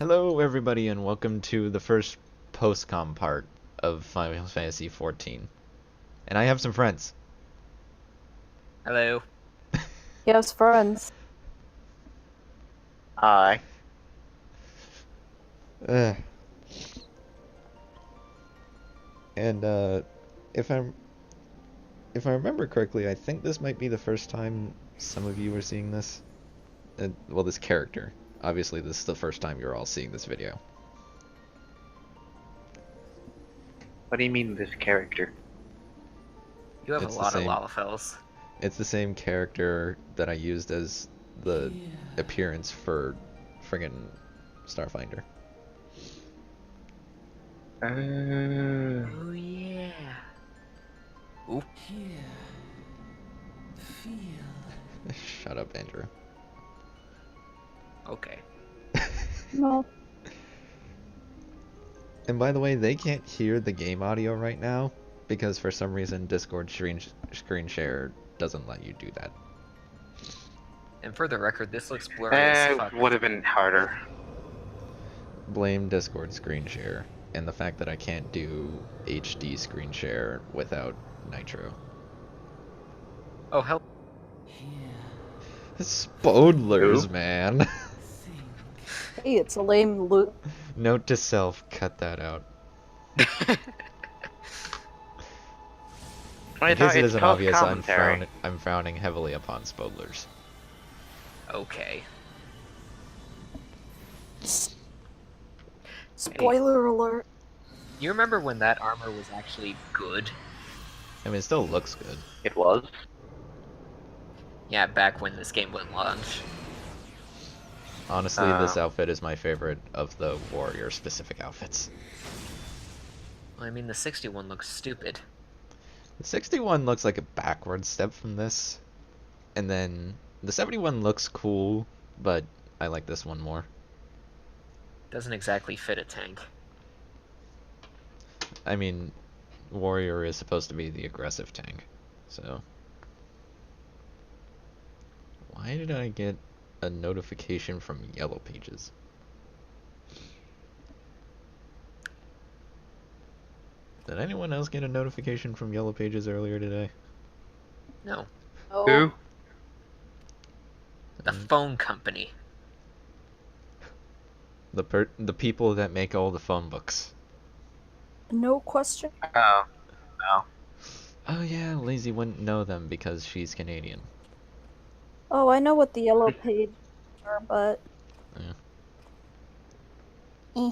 Hello, everybody, and welcome to the first post-com part of Final Fantasy XIV. And I have some friends. Hello. He has friends. Hi. Ugh. And if I remember correctly, I think this might be the first time some of you are seeing this. Well, this character. Obviously, this is the first time you're all seeing this video. What do you mean this character? You have It's a the lot of same- Lalafels. It's the same character that I used as the appearance for friggin' Starfinder. Oh yeah. Oop. Shut up, Andrew. Okay. No. And by the way, they can't hear the game audio right now because for some reason Discord screen share doesn't let you do that. And for the record, this looks blurry as fuck. Would have been harder. Blame Discord screen share and the fact that I can't do HD screen share without Nitro. Oh hell. Spodlers, Who? man. Hey, it's a lame loot. Note to self, cut that out. In case it isn't obvious, I'm frowning heavily upon Spodlers. Okay. Spoiler alert. You remember when that armor was actually good? I mean, it still looks good. It was. Yeah, back when this game went launch. Honestly, this outfit is my favorite of the warrior-specific outfits. I mean, the 61 looks stupid. The 61 looks like a backward step from this. And then the 71 looks cool, but I like this one more. Doesn't exactly fit a tank. I mean, warrior is supposed to be the aggressive tank, so... Why did I get a notification from Yellow Pages? Did anyone else get a notification from Yellow Pages earlier today? No. Oh, Who? The phone company. The people that make all the phone books. no question. Oh. No. Oh yeah, Lazy wouldn't know them because she's Canadian. Oh, I know what the yellow page are, but... Yeah.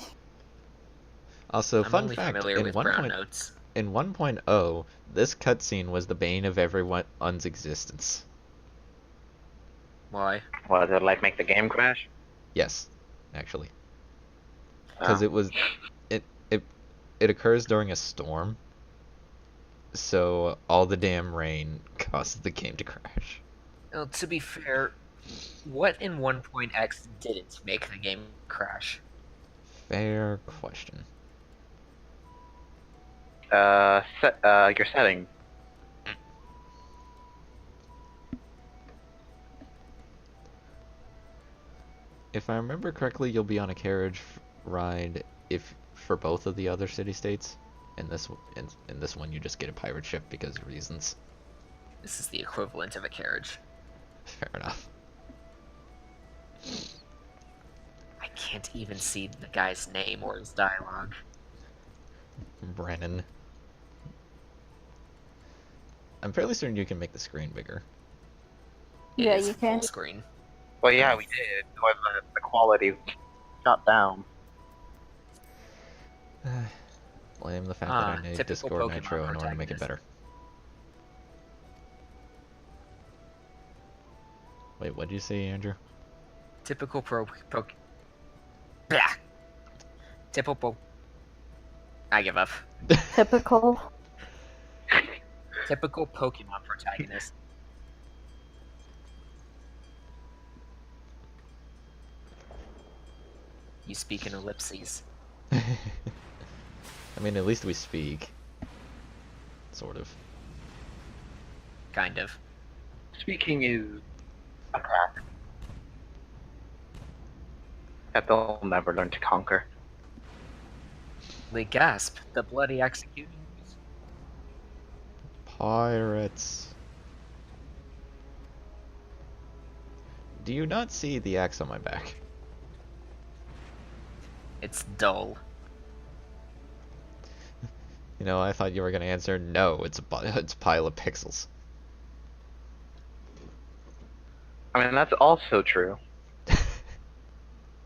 Also, I'm fun only fact, familiar in with brown notes. in 1.0, this cutscene was the bane of everyone's existence. Why? What, did it like make the game crash? Yes, actually. Because Oh. it occurs during a storm, so all the damn rain causes the game to crash. Well, to be fair, what in 1.x didn't make the game crash? Fair question. Your setting. If I remember correctly, you'll be on a carriage ride for both of the other city-states. In this one, you just get a pirate ship because of reasons. This is the equivalent of a carriage. Fair enough. I can't even see the guy's name or his dialogue. Brennan. I'm fairly certain you can make the screen bigger. Yeah, It is you can. full screen. Well, yeah, we did. It was the quality shot down. Blame the fact that I need typical Discord Pokemon Nitro in order to make it protagonist. better. Wait, what'd you say, Andrew? Typical Typical. I give up. Typical. Typical Pokemon protagonist. You speak in ellipses. I mean, at least we speak. Sort of. Kind of. Speaking is a crack. That they'll never learn to conquer. They gasp. The bloody executions. Pirates. Do you not see the axe on my back? It's dull. You know, I thought you were gonna answer no. It's a pile of pixels. I mean, that's also true.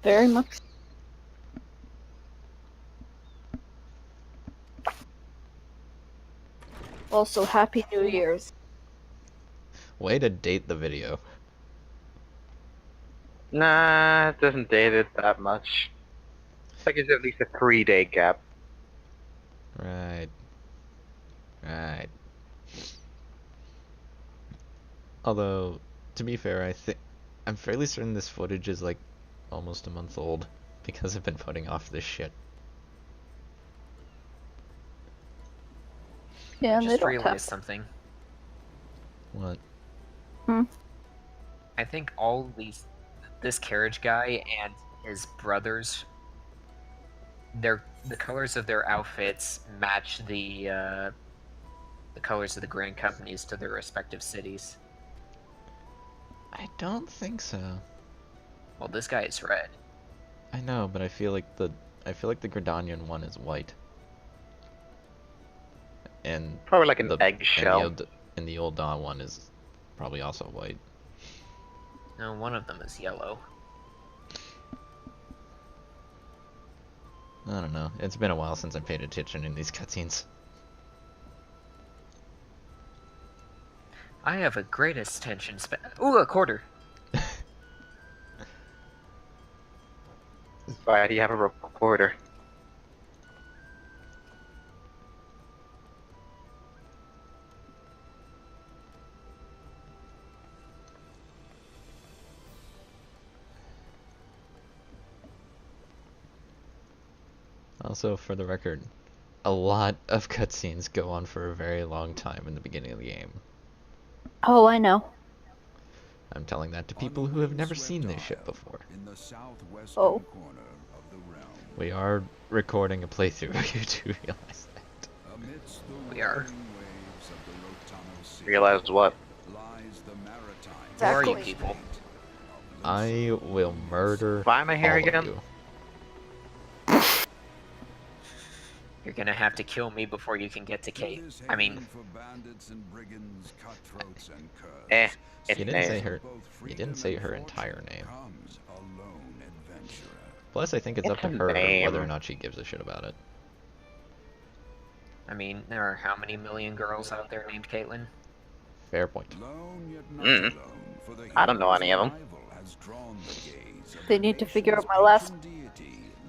Very much. Also, Happy New Year's. Way to date the video. Nah, it doesn't date it that much. It's like it's at least a 3-day gap. Right. Right. Although, to be fair, I'm fairly certain this footage is like almost a month old because I've been putting off this shit. Yeah, I and they just don't realized have. something. What? I think this carriage guy and his brothers, the colors of their outfits match the colors of the grand companies to their respective cities. I don't think so. Well, this guy is red. I know, but I feel like the Gridanian one is white. And Probably like an the eggshell. and the old Dawn one is probably also white. No, one of them is yellow. I don't know. It's been a while since I paid attention in these cutscenes. I have a great attention span. Ooh, a quarter. Why do you have a reporter? Also, for the record, a lot of cutscenes go on for a very long time in the beginning of the game. Oh, I know. I'm telling that to people who have never seen this shit before. Oh. We are recording a playthrough, you do realize that. We are. Realize what? Who are you Exactly. people? I will murder Why am I here all again? of you. You're gonna have to kill me before you can get to Kate. I mean, It's You didn't name. say her. You didn't say her entire name. Plus, I think it's up to It's a her name. whether or not she gives a shit about it. there are how many million girls out there named Caitlyn? Fair point. I don't know any of them. They need to figure out my last.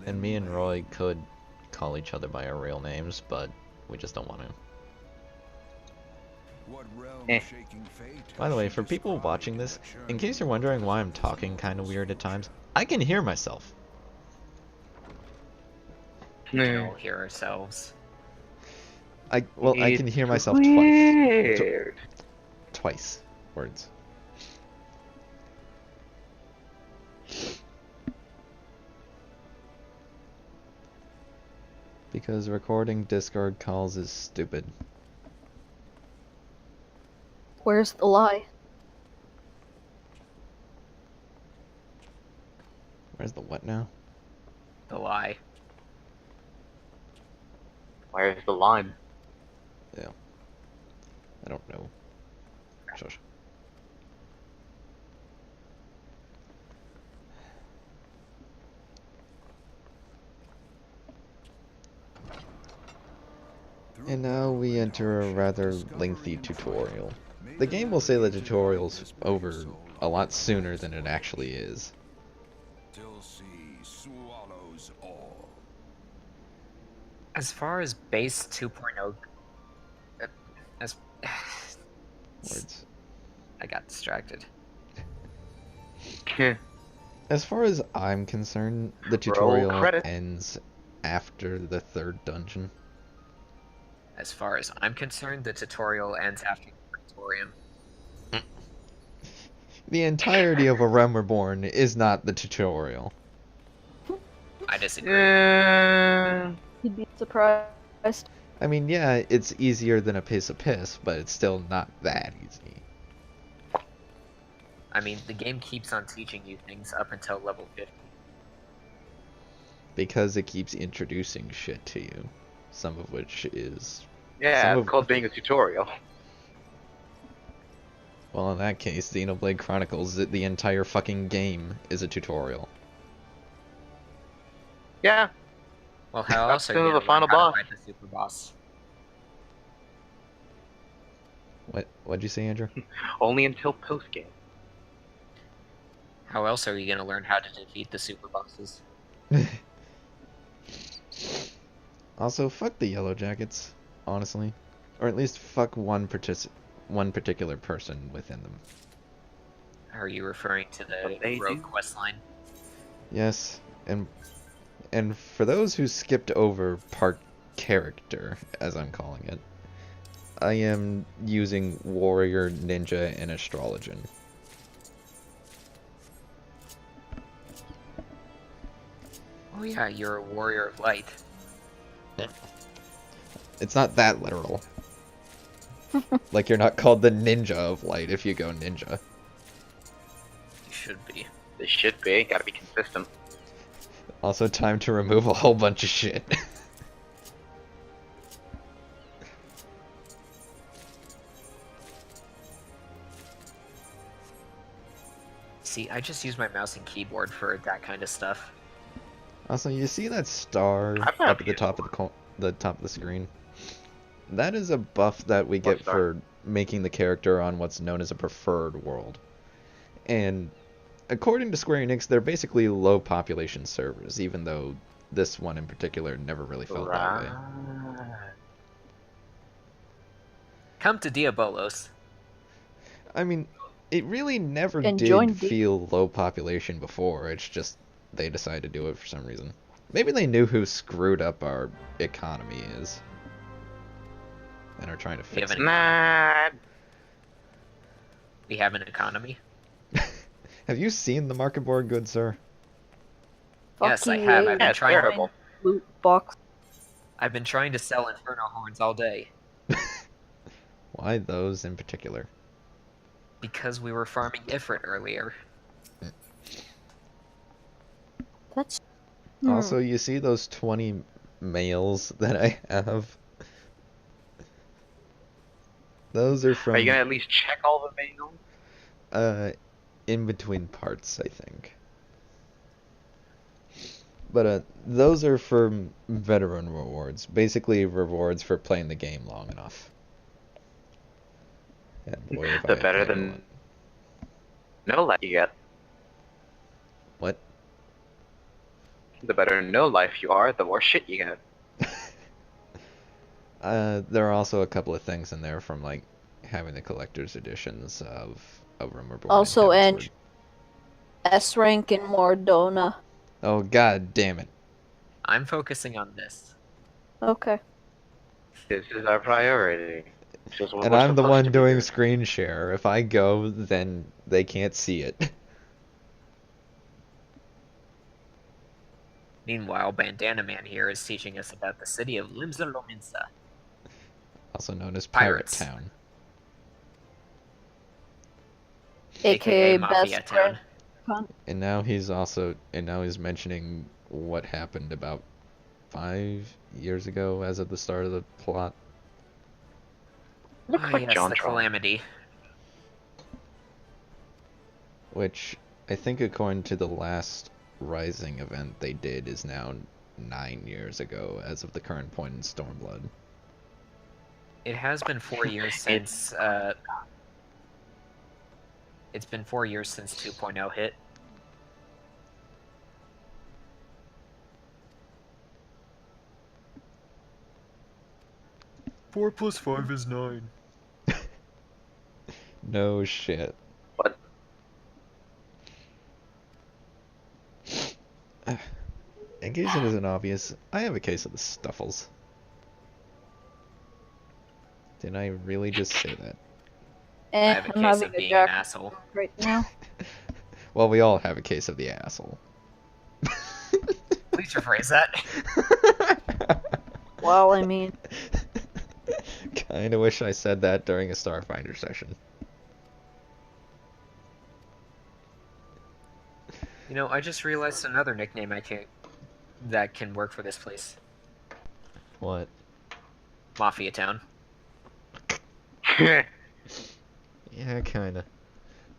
And me and Roy could call each other by our real names, but we just don't want to. By the way, for people watching this, in case you're wondering why I'm talking kind of weird at times, I can hear myself. We can all hear ourselves. I can hear myself twice. Weird. Twice. Words. Because recording Discord calls is stupid. Where's the lie? Where's the what now? The lie. Where's the line? Yeah. I don't know. Shush. And now we enter a rather lengthy tutorial. The game will say the tutorial's over a lot sooner than it actually is. As far as base 2.0, as Words. I got distracted. As far as I'm concerned, the Roll tutorial credit. ends after the third dungeon. As far as I'm concerned, the tutorial ends after the tutorial. The entirety of A Realm Reborn is not the tutorial. I disagree. You'd be surprised. I mean, yeah, it's easier than a piece of piss, but it's still not that easy. I mean, the game keeps on teaching you things up until level 50. Because it keeps introducing shit to you. Some of which is... Yeah, some it's of... called being a tutorial. Well, in that case, Xenoblade Chronicles, the entire fucking game is a tutorial. Yeah, Well, how Up else are to you the gonna final learn how to boss. fight the super boss? What'd you say, Andrew? only until post game. How else are you gonna learn how to defeat the super bosses? Also, fuck the Yellow Jackets, honestly. Or at least fuck one particular person within them. Are you referring to the What they rogue do? quest line? Yes, and for those who skipped over part character, as I'm calling it, I am using warrior, ninja, and astrologian. Oh yeah, you're a warrior of light. It's not that literal. Like, you're not called the ninja of light if you go ninja. You should be. This should be. Gotta be consistent. Also, time to remove a whole bunch of shit. See, I just use my mouse and keyboard for that kind of stuff. Also, you see that star I've not up at the top of the top of the screen? That is a buff that we get star? for making the character on what's known as a preferred world. And according to Square Enix, they're basically low population servers, even though this one in particular never really felt that way. Come to Diabolos. I mean, it really never And did join feel low population before. It's just they decided to do it for some reason. Maybe they knew who screwed up our economy is. And are trying to fix it. Nah. We have an economy. Have you seen the market board, good sir? Yes, I Fucking have. A, I've been it's trying. terrible. Loot box. I've been trying to sell Inferno horns all day Why those in particular? because we were farming Ifrit earlier. That's. Also, you see those 20 males that I have? Those are from Are you gonna at least check all the mails? in between parts, I think. But those are for veteran rewards, basically rewards for playing the game long enough. Yeah, boy, if The I better had than one. no life you get. What? The better no life you are, the more shit you get. There are also a couple of things in there from like having the collector's editions of Reborn. Also, and and S rank in Mordona. oh god damn it! I'm focusing on this. Okay. This is our priority. It's just what And we're I'm the supposed one to be doing screen share. If I go, then they can't see it. Meanwhile, Bandana Man here is teaching us about the city of Limsa Lominsa. Also known as Pirate Pirates. Town. AKA Mafia best Town. friend. And now he's mentioning what happened about 5 years ago as of the start of the plot. Looks Ah, like yes, John the Tron. Calamity. Which I think according to the last Rising event they did is now 9 years ago as of the current point in Stormblood. It has been 4 years since. It's been 4 years since 2.0 hit. Four plus 5 is 9. No shit. What? In case it isn't obvious, I have a case of the Stuffles. Did I really just say that? I have a I'm case having of a being an jack asshole. right now. Well, we all have a case of the asshole. Please rephrase that. Well, I mean, Kinda wish I said that during a Starfinder session. You know, I just realized another nickname that can work for this place. What? Mafia Town. Yeah, kinda.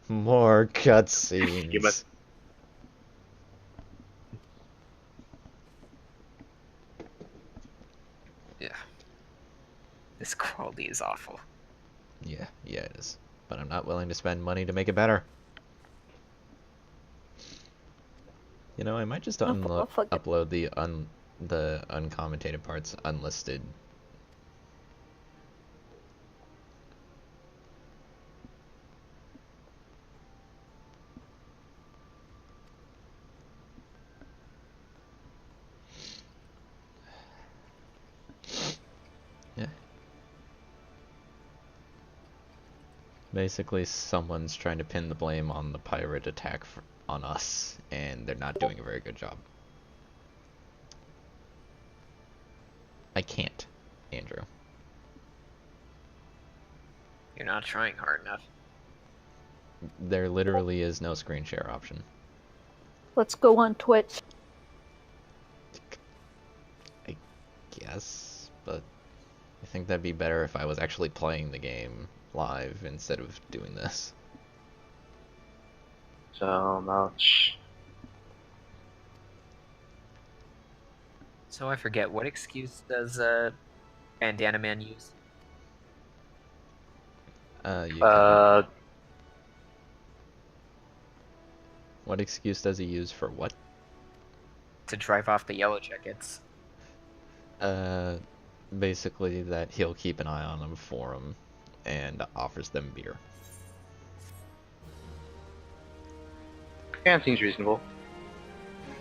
More cutscenes. You must- Yeah. This quality is awful. Yeah, it is. But I'm not willing to spend money to make it better. You know, I might just I'll forget. upload the uncommentated parts unlisted. Yeah. Basically, someone's trying to pin the blame on the pirate attack on us, and they're not doing a very good job. I can't, Andrew. You're not trying hard enough. There literally is no screen share option. Let's go on Twitch. I guess, but I think that'd be better if I was actually playing the game live instead of doing this. So much. So I forget, what excuse does Bandana Man use? What excuse does he use for what? To drive off the Yellow Jackets. Basically that he'll keep an eye on them for him and offers them beer. Yeah, seems reasonable.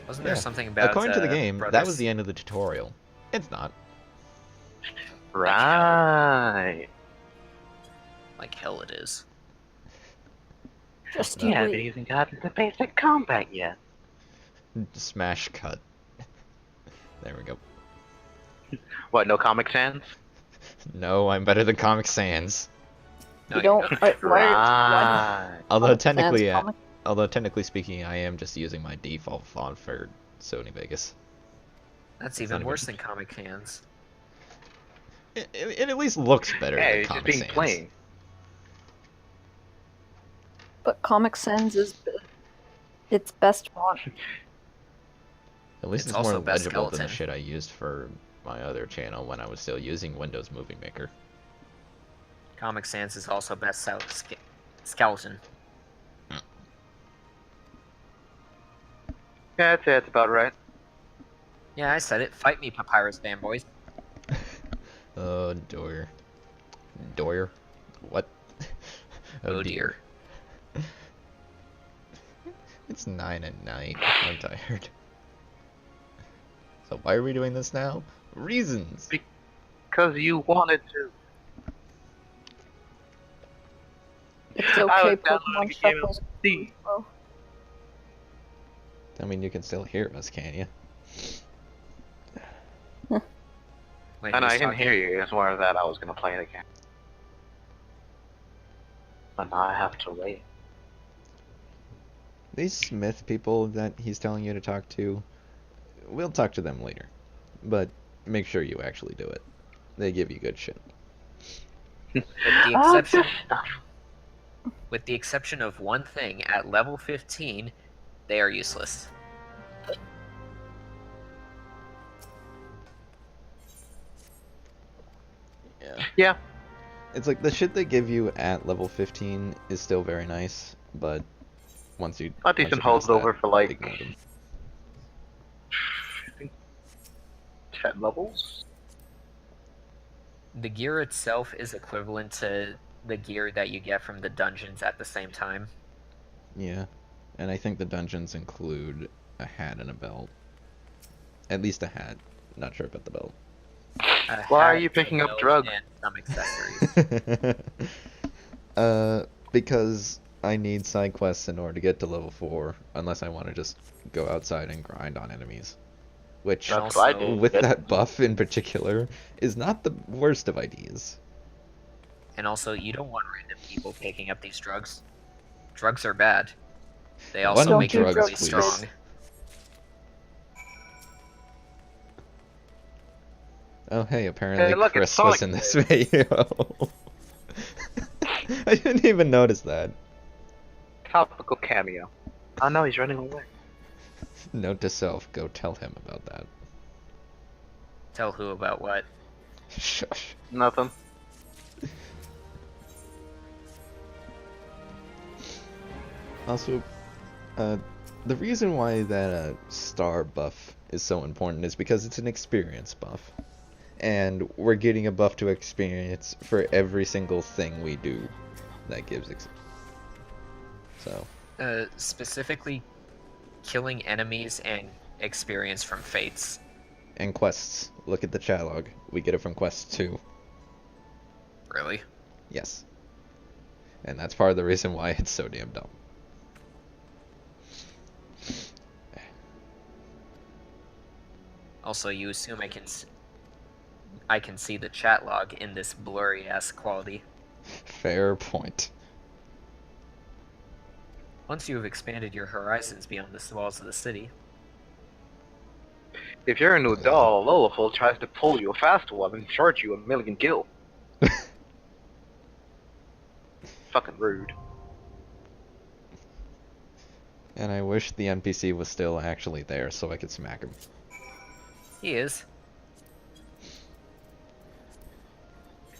Wasn't there something about according to the game, that brothers? was the end of the tutorial. It's not. Right. Like hell it is. Just No. you Yeah, but wait. he hasn't gotten to basic combat yet. Smash cut. There we go. What, no Comic Sans? No, I'm better than Comic Sans. No, You don't. Why Right. Although Comic technically speaking, I am just using my default font for Sony Vegas. That's It's even not worse even- than Comic Sans. It at least looks better Yeah, than it's just Comic being Sans. plain. But Comic Sans is its best font. At least It's it's more also best legible than the skeleton. shit I used for my other channel when I was still using Windows Movie Maker. Comic Sans is also best skeleton. Yeah, I'd say that's about right. Yeah, I said it. Fight me, Papyrus fanboys. Doyer. Doyer? What? Oh dear. It's 9 at night. I'm tired. So why are we doing this now? Reasons! Because you wanted to. It's I okay, was downloading Pokemon a game Shuffle's on Steam. well. I mean, you can still hear us, can't you? Wait, And who's I can talking? hear you. It's more of that I was going to play it again. But now I have to wait. These Smith people that he's telling you to talk to, we'll talk to them later. But make sure you actually do it. They give you good shit. With the Oh, exception, just stuff. with the exception of one thing, at level 15, they are useless. Yeah. Yeah. It's like the shit they give you at level 15 is still very nice, but once you A decent pass holdover that, for like ignore them. 10 levels. The gear itself is equivalent to the gear that you get from the dungeons at the same time. Yeah, and I think the dungeons include a hat and a belt. At least a hat. Not sure about the belt. A Why are hat, you picking a up belt, drugs? And some accessories. Because I need side quests in order to get to level 4, unless I want to just go outside and grind on enemies. which, And That's what I also, did. with that buff in particular, is not the worst of ideas. you don't want random people picking up these drugs. Drugs are bad. They One also Don't make you do drugs, really drugs, please. strong. Oh hey, apparently Hey, look, it's Chris was Sonic in this today. video. I didn't even notice that. Topical cameo. Oh no, he's running away. Note to self, go tell him about that. Tell who about what? Shush. Nothing. Also, the reason why that star buff is so important is because it's an experience buff. And we're getting a buff to experience for every single thing we do that gives so. Specifically, killing enemies and experience from fates. And quests. Look at the chat log. We get it from quests too. Really? Yes. And that's part of the reason why it's so damn dumb. Also, you assume I can see the chat log in this blurry ass quality. Fair point. Once you have expanded your horizons beyond the walls of the city, If you're a new doll, Lolaful tries to pull you a fast one and charge you 1,000,000 gil. Fucking rude. And I wish the NPC was still actually there so I could smack him. he is.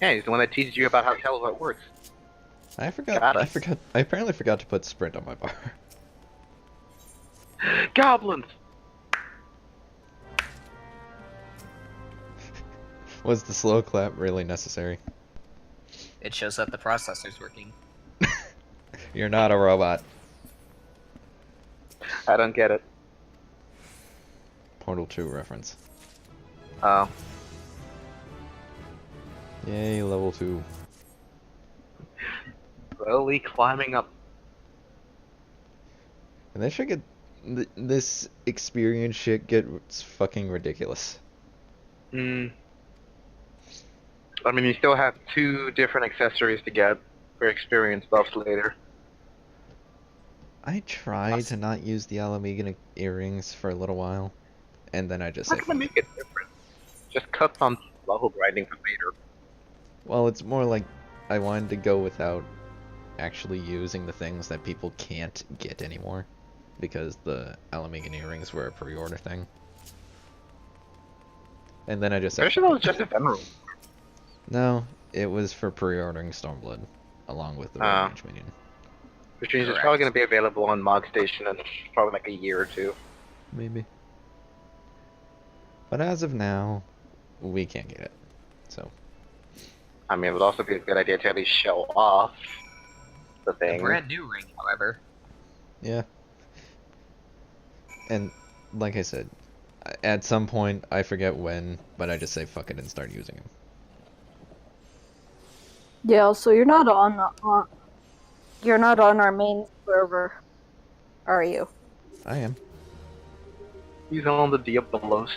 Yeah, he's the one that teaches you about how teleport works. I Got us. I apparently forgot to put sprint on my bar. Goblins! Was the slow clap really necessary? It shows that the processor's working. You're not a robot. I don't get it. Portal 2 reference. Oh. Yay, level 2. Slowly climbing up. And they should get... this experience shit gets fucking ridiculous. Hmm. I mean, you still have 2 different accessories to get for experience buffs later. I tried to not use the Alamegan earrings for a little while, and then I just How said, can I make it different? Just cut on level grinding for later. well, it's more like I wanted to go without actually using the things that people can't get anymore, because the Alamegan earrings were a pre-order thing. And then I just said, Pretty sure that was just a general. no, it was for pre-ordering Stormblood, along with the Ah. Rage Minion. Which means it's Correct. probably going to be available on Mog Station in probably like a year or 2. Maybe. But as of now, we can't get it. So, I mean, it would also be a good idea to at least show off the A thing. brand new ring, however. yeah. And, like I said, at some point, I forget when, but I just say fuck it and start using them. Yeah, so you're not on our main server, are you? I am. He's on the Diabolos.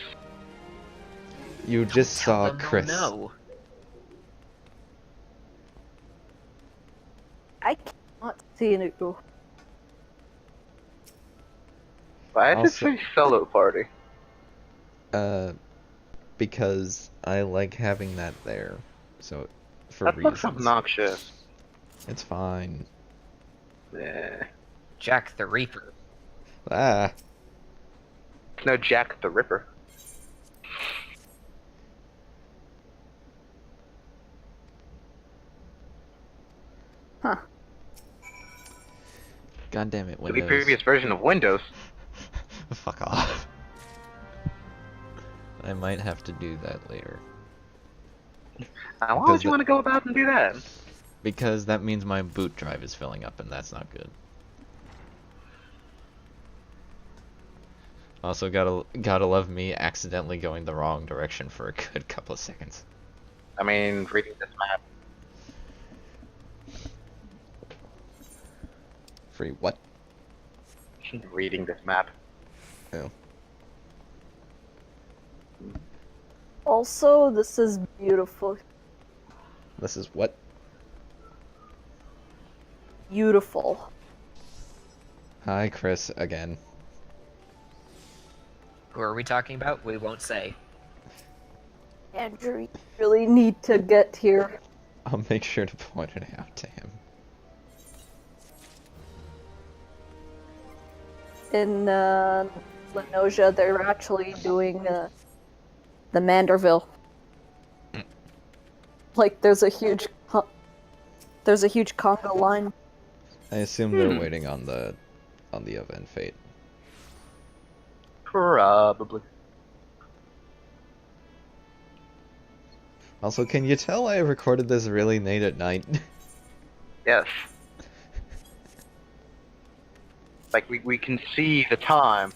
You just Tell saw them they'll Chris. know. I cannot see an Udo. Why did it Also- say solo party? Because I like having that there. So, for That looks reasons. obnoxious. It's fine. Yeah. Jack the Reaper. Ah. No Jack the Ripper. Huh. God damn it, The Windows. previous version of Windows. Fuck off. I might have to do that later. Why Does would you it- want to go about and do that? Because that means my boot drive is filling up, and that's not good. Also, gotta love me accidentally going the wrong direction for a good couple of seconds. I mean, reading this map. Free what? Reading this map. Oh. Also, this is beautiful. This is what? Beautiful. Hi, Chris, again. Who are we talking about? We won't say. Andrew, you really need to get here. I'll make sure to point it out to him. In Lenosia, they're actually doing the Manderville. Like, there's a huge conga line. I assume they're waiting on the event fate. Probably. Also, can you tell I recorded this really late at night? Yes. Like, we can see the time.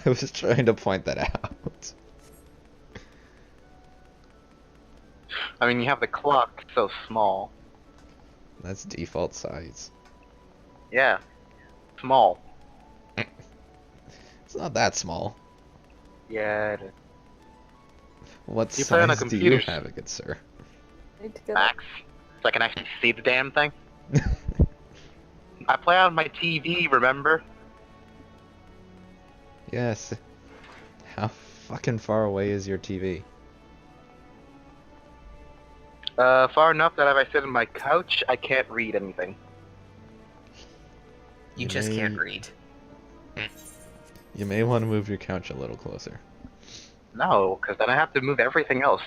I was trying to point that out. I mean, you have the clock so small. That's default size. Yeah. Small. It's not that small. Yeah, it is. What You play on a size do you computer. have, good sir? Need to get Max. So I can actually see the damn thing. I play on my TV, remember? Yes. How fucking far away is your TV? Far enough that if I sit on my couch, I can't read anything. You just may- can't read. You may want to move your couch a little closer. No, because then I have to move everything else.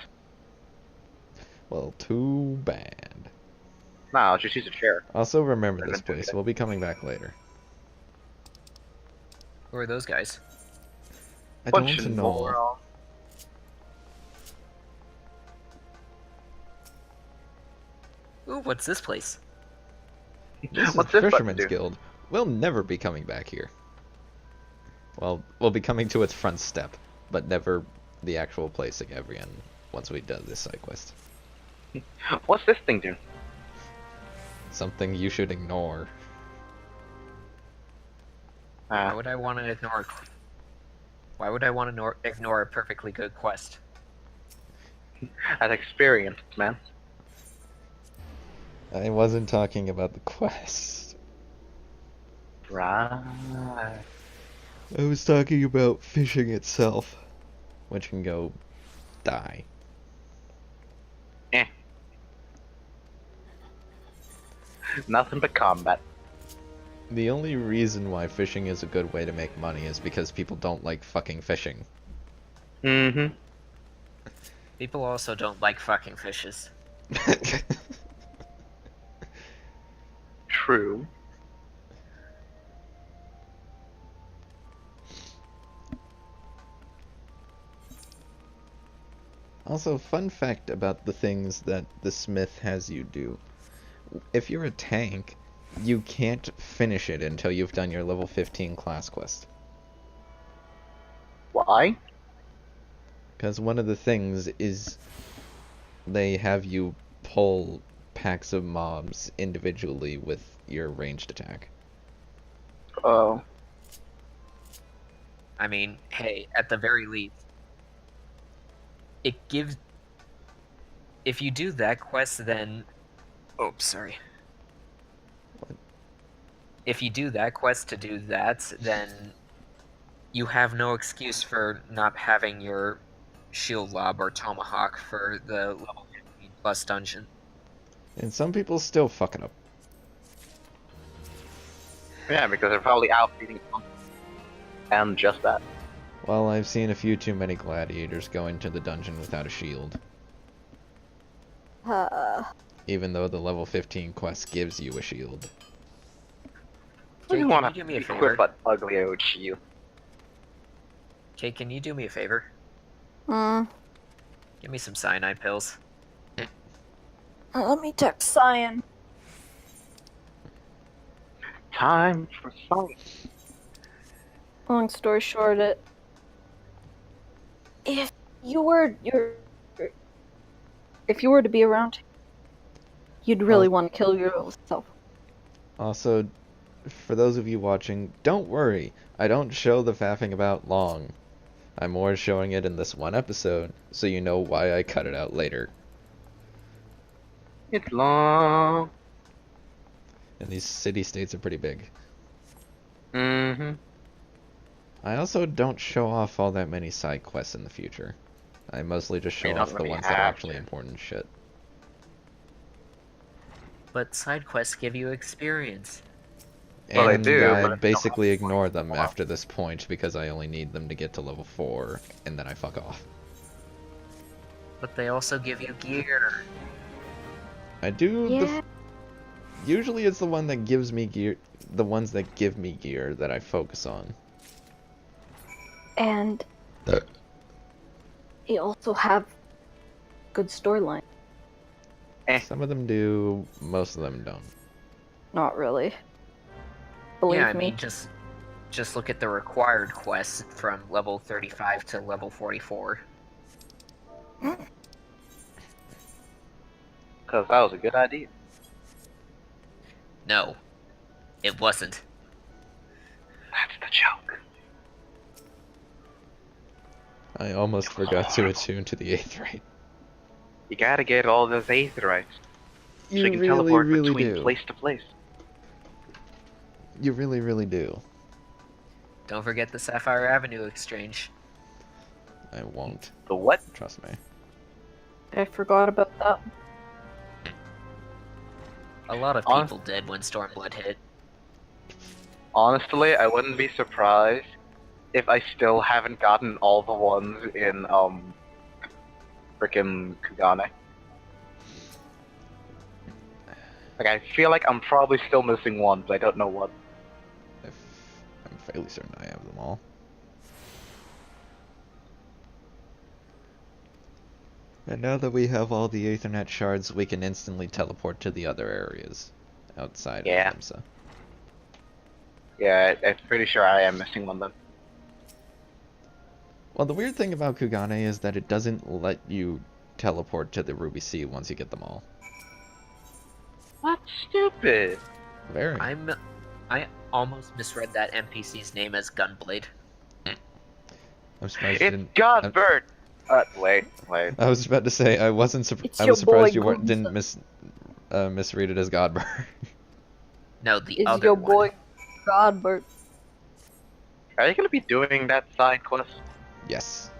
Well, too bad. No, I'll just use a chair. Also, remember They're this gonna do place. that. We'll be coming back later. Who are those guys? I don't Punch and know. roll. Ooh, what's this place? This What's is this button Fisherman's do? Guild. We'll never be coming back here. Well, we'll be coming to its front step, but never the actual place again once we do this side quest. What's this thing do? Something you should ignore. Why would I want to ignore? Why would I want to ignore a perfectly good quest? As experience, man. I wasn't talking about the quest. Right. I was talking about fishing itself, which can go die. Nothing but combat. The only reason why fishing is a good way to make money is because people don't like fucking fishing. Mm-hmm. People also don't like fucking fishes. True. Also, fun fact about the things that the smith has you do. If you're a tank, you can't finish it until you've done your level 15 class quest. Why? Because one of the things is they have you pull packs of mobs individually with your ranged attack. Oh. I mean, hey, at the very least, it gives. If you do that quest, then. Oh, sorry. If you do that quest to do that, then you have no excuse for not having your shield lob or tomahawk for the level 15 plus dungeon. And some people still fuck it up. Yeah, because they're probably out feeding. And just that. Well, I've seen a few too many gladiators go into the dungeon without a shield. Even though the level 15 quest gives you a shield. Jake, You can want you to do me a equip favor? that ugly old shield. Kate, can you do me a favor? Mm. Give me some cyanide pills. Let me text Cyan. Time for science. Long story short, if you were to be around, you'd really want to kill yourself. Also, for those of you watching, don't worry. I don't show the faffing about long. I'm more showing it in this one episode, so you know why I cut it out later. It's long. And these city-states are pretty big. Mm-hmm. I also don't show off all that many side quests in the future. I mostly just show You don't off the really ones that are have actually to. important shit. But side quests give you experience. Well, they And do, I but if you don't basically have ignore them well, after this point because I only need them to get to level 4, and then I fuck off. But they also give you gear. I do Yeah. usually it's the one that gives me gear, the ones that give me gear that I focus on. And they also have good storyline. Some of them do, most of them don't. Not really. Believe Yeah, I me. mean, just look at the required quests from level 35 to level 44. because that was a good idea. No, it wasn't. That's the joke. I almost forgot to attune to the 8th rate. You gotta get all those aetherites so You you can really, teleport really between do. place to place. You really, really do. Don't forget the Sapphire Avenue exchange. I won't. The what? Trust me. I forgot about that. A lot of Honest- people did when Stormblood hit. Honestly, I wouldn't be surprised if I still haven't gotten all the ones in frickin' Kugane. Like, I feel like I'm probably still missing one, but I don't know what. I'm fairly certain I have them all. And now that we have all the Aethernet shards, we can instantly teleport to the other areas outside Yeah. of Limsa. Yeah, I'm pretty sure I am missing one then. Well, the weird thing about Kugane is that it doesn't let you teleport to the Ruby Sea once you get them all. That's stupid. Very. I almost misread that NPC's name as Gunblade. I'm surprised you It's didn't. Godbird! Wait. I was about to say I wasn't. It's I your was surprised boy, you weren't, didn't Gunsa. misread it as Godbird. No, the Is other your one. boy Godbert? Are you gonna be doing that side quest? Yes.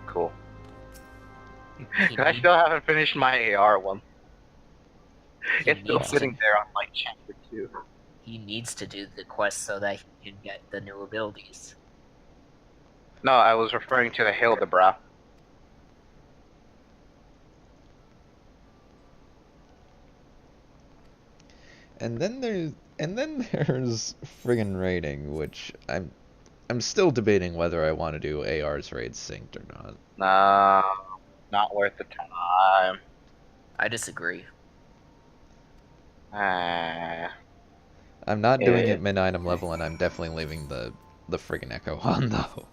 Cool. He, 'Cause I need- still haven't finished my AR one. he It's still needs sitting to, there on like chapter 2. he needs to do the quest so that he can get the new abilities. No, I was referring to the Hildebra. And then there's friggin' raiding, which I'm still debating whether I want to do AR's raid synced or not. No, not worth the time. I disagree. Ah. I'm not doing Yeah. it mid-item level, and I'm definitely leaving the friggin' Echo on though.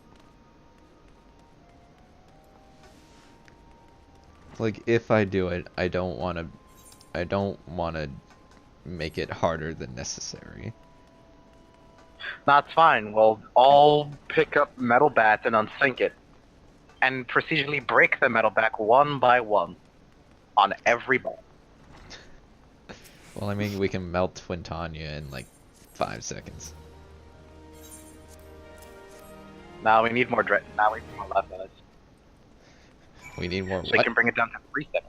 Like, if I do it, I don't want to make it harder than necessary. That's fine. Well, I'll pick up metal bats and unsync it. And procedurally break the metal back one by one. On every ball. Well, I mean, we can melt Twin Tanya in like 5 seconds. Now we need more now we need more left eyes. We need more So we what? can bring it down to 3 seconds.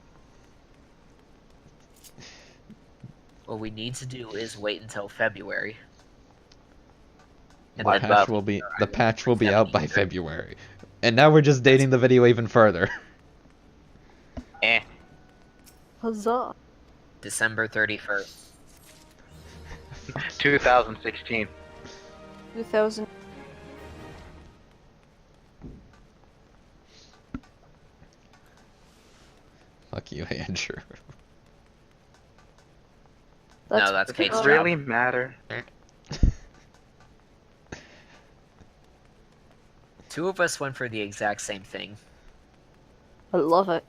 What we need to do is wait until February. And The What's then patch up? will be out by February. And now we're just dating the video even further. Eh. Huzzah! December 31st. 2016. 2000. Fuck you, Andrew. No, that's pretty Kate's Does good. it job. really matter? Two of us went for the exact same thing. I love it.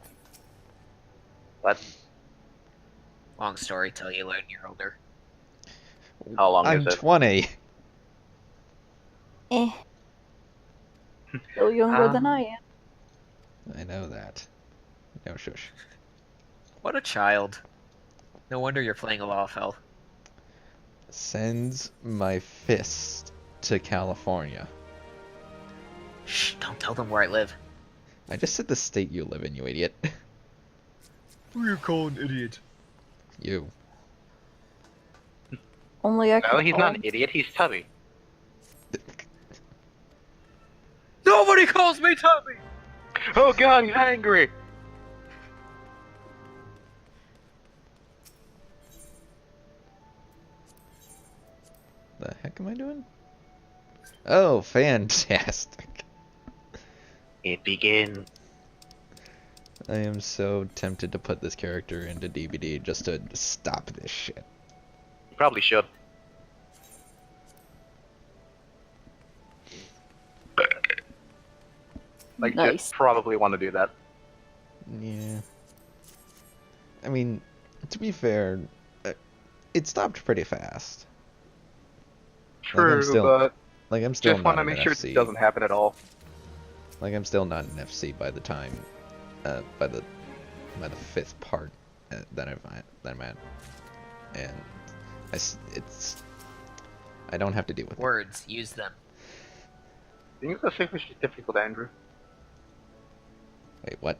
What? Long story till you learn you're older. How long I'm is it? 20. Eh. Still younger than I am. I know that. No shush. What a child. No wonder you're playing a Lawfell. Sends my fist to California. Shh, don't tell them where I live. I just said the state you live in, you idiot. Who you call an idiot? You. Only I No, could he's call not an him. idiot, he's Tubby. Nobody calls me Tubby! Oh god, he's angry! The heck am I doing? Oh, fantastic. It begins. I am so tempted to put this character into DVD just to stop this shit. You probably should. Like, Nice. just probably want to do that. Yeah. I mean, to be fair, it stopped pretty fast. True, still- but I'm still just not want to an make sure FC. it doesn't happen at all. I'm still not an FC by the time, by the fifth part that I'm at, and I don't have to deal with it. Words, use them. Do you think the Seifu is difficult, Andrew? Wait, what?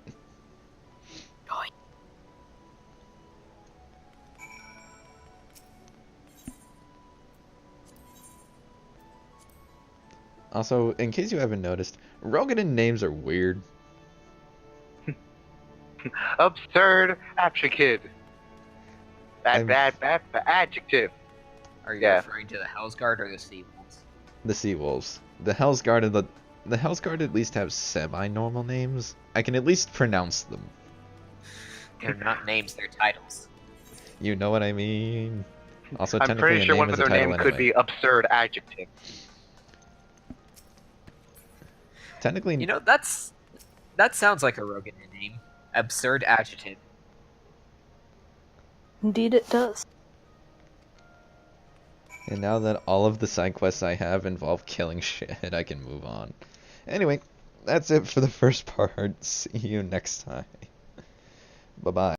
Also, in case you haven't noticed, Rogadan names are weird. Absurd adjective. I'm- Bad adjective. Are you Yeah. referring to the Hellsguard or the Sea Wolves? The Sea Wolves. The Hellsguard at least have semi-normal names. I can at least pronounce them. They're not names, they're titles. You know what I mean? Also, I'm technically, pretty a sure name one is of a their title name could anyway. be absurd adjective. Technically, You know, that sounds like a Rogan name. Absurd adjective. Indeed, it does. and now that all of the side quests I have involve killing shit, I can move on. Anyway, that's it for the first part. See you next time. Bye-bye.